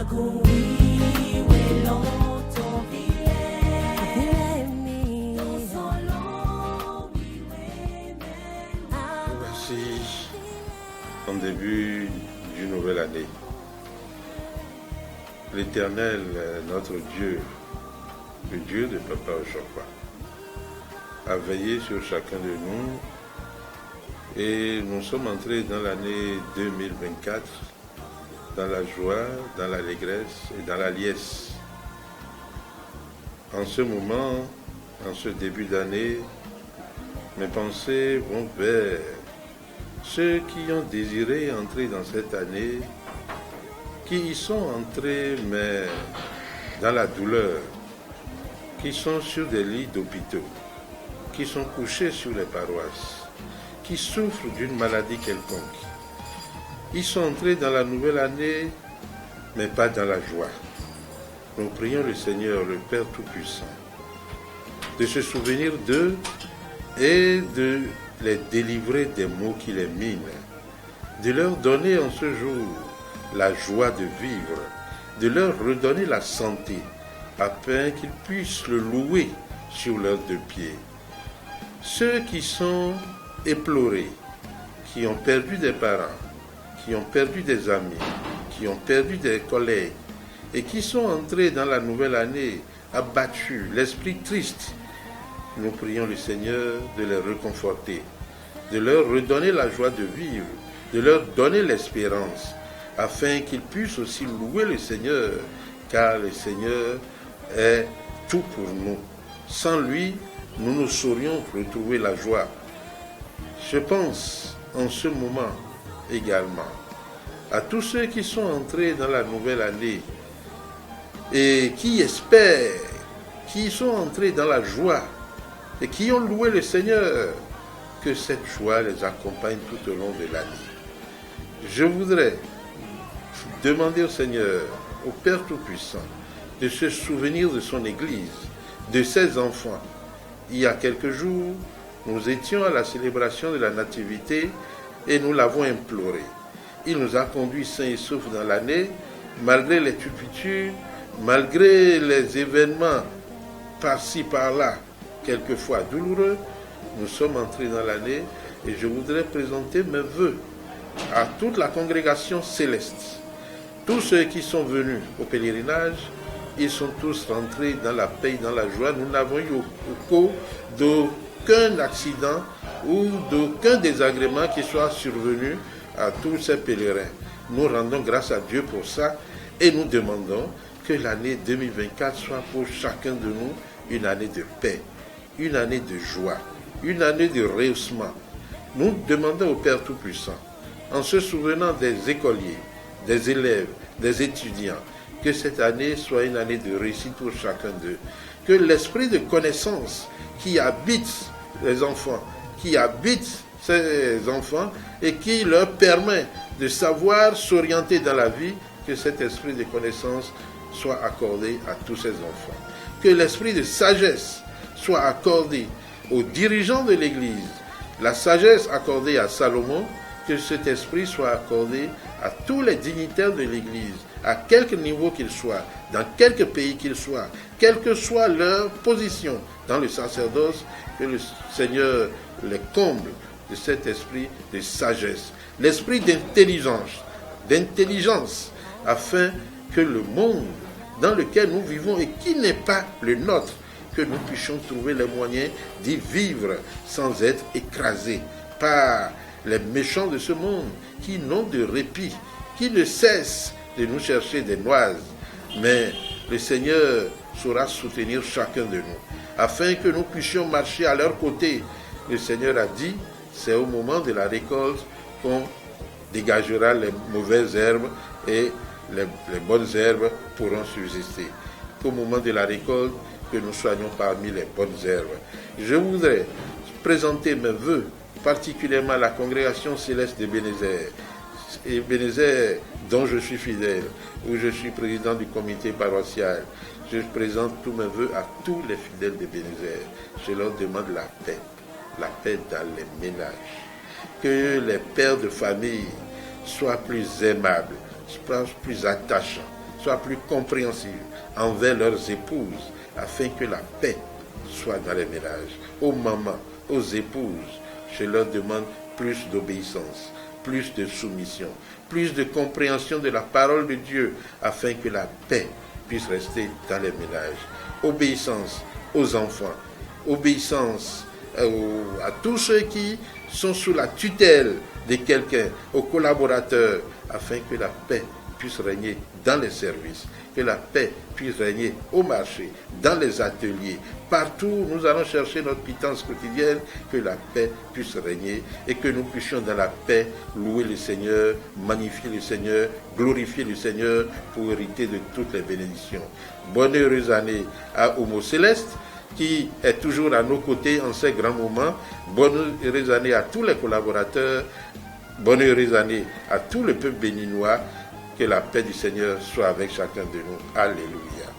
Voici en début d'une nouvelle année. L'Éternel, notre Dieu, le Dieu de Papa Oshokwa, a veillé sur chacun de nous et nous sommes entrés dans l'année 2024 dans la joie, dans l'allégresse et dans la liesse. En ce moment, en ce début d'année, mes pensées vont vers ceux qui ont désiré entrer dans cette année, qui y sont entrés mais dans la douleur, qui sont sur des lits d'hôpitaux, qui sont couchés sur les paroisses, qui souffrent d'une maladie quelconque. Ils sont entrés dans la nouvelle année, mais pas dans la joie. Nous prions le Seigneur, le Père Tout-Puissant, de se souvenir d'eux et de les délivrer des maux qui les minent, de leur donner en ce jour la joie de vivre, de leur redonner la santé, afin qu'ils puissent le louer sur leurs deux pieds. Ceux qui sont éplorés, qui ont perdu des parents, qui ont perdu des amis, qui ont perdu des collègues, et qui sont entrés dans la nouvelle année abattus, l'esprit triste, nous prions le Seigneur de les réconforter, de leur redonner la joie de vivre, de leur donner l'espérance, afin qu'ils puissent aussi louer le Seigneur, car le Seigneur est tout pour nous. Sans lui, nous ne saurions retrouver la joie. Je pense en ce moment également à tous ceux qui sont entrés dans la nouvelle année et qui espèrent, qui sont entrés dans la joie et qui ont loué le Seigneur, que cette joie les accompagne tout au long de l'année. Je voudrais demander au Seigneur, au Père Tout-Puissant, de se souvenir de son Église, de ses enfants. Il y a quelques jours, nous étions à la célébration de la Nativité et nous l'avons imploré. Il nous a conduits sains et saufs dans l'année, malgré les turpitudes, malgré les événements par-ci, par-là, quelquefois douloureux. Nous sommes entrés dans l'année et je voudrais présenter mes vœux à toute la congrégation céleste. Tous ceux qui sont venus au pèlerinage, ils sont tous rentrés dans la paix, dans la joie. Nous n'avons eu au cours d'aucun accident ou d'aucun désagrément qui soit survenu à tous ces pèlerins. Nous rendons grâce à Dieu pour ça et nous demandons que l'année 2024 soit pour chacun de nous une année de paix, une année de joie, une année de rehaussement. Nous demandons au Père Tout-Puissant, en se souvenant des écoliers, des élèves, des étudiants, que cette année soit une année de réussite pour chacun d'eux. Que l'esprit de connaissance qui habite les enfants, qui habite ces enfants et qui leur permet de savoir s'orienter dans la vie, que cet esprit de connaissance soit accordé à tous ces enfants. Que l'esprit de sagesse soit accordé aux dirigeants de l'Église. La sagesse accordée à Salomon, que cet esprit soit accordé à tous les dignitaires de l'Église, à quelque niveau qu'ils soient, dans quelque pays qu'ils soient, quelle que soit leur position dans le sacerdoce, que le Seigneur les comble de cet esprit de sagesse, l'esprit d'intelligence, afin que le monde dans lequel nous vivons et qui n'est pas le nôtre, que nous puissions trouver les moyens d'y vivre sans être écrasés par les méchants de ce monde qui n'ont de répit, qui ne cessent de nous chercher des noises. Mais le Seigneur saura soutenir chacun de nous, afin que nous puissions marcher à leur côté. Le Seigneur a dit, c'est au moment de la récolte qu'on dégagera les mauvaises herbes et les bonnes herbes pourront subsister. Qu'au moment de la récolte, que nous soyons parmi les bonnes herbes. Je voudrais présenter mes vœux, particulièrement à la congrégation céleste de Bénézère, et Bénézère dont je suis fidèle, où je suis président du comité paroissial. Je présente tous mes vœux à tous les fidèles de Bénézère. Je leur demande la paix dans les ménages. Que les pères de famille soient plus aimables, soient plus attachants, soient plus compréhensives envers leurs épouses, afin que la paix soit dans les ménages. Aux mamans, aux épouses, je leur demande plus d'obéissance, plus de soumission, plus de compréhension de la parole de Dieu, afin que la paix puisse rester dans les ménages. Obéissance aux enfants, obéissance à tous ceux qui sont sous la tutelle de quelqu'un, aux collaborateurs, afin que la paix puisse régner dans les services, que la paix puisse régner au marché, dans les ateliers, partout où nous allons chercher notre pitance quotidienne, que la paix puisse régner et que nous puissions dans la paix louer le Seigneur, magnifier le Seigneur, glorifier le Seigneur pour hériter de toutes les bénédictions. Bonne heureuse année à Homo Céleste, qui est toujours à nos côtés en ces grands moments. Bonne heureuse année à tous les collaborateurs. Bonne heureuse année à tout le peuple béninois. Que la paix du Seigneur soit avec chacun de nous. Alléluia.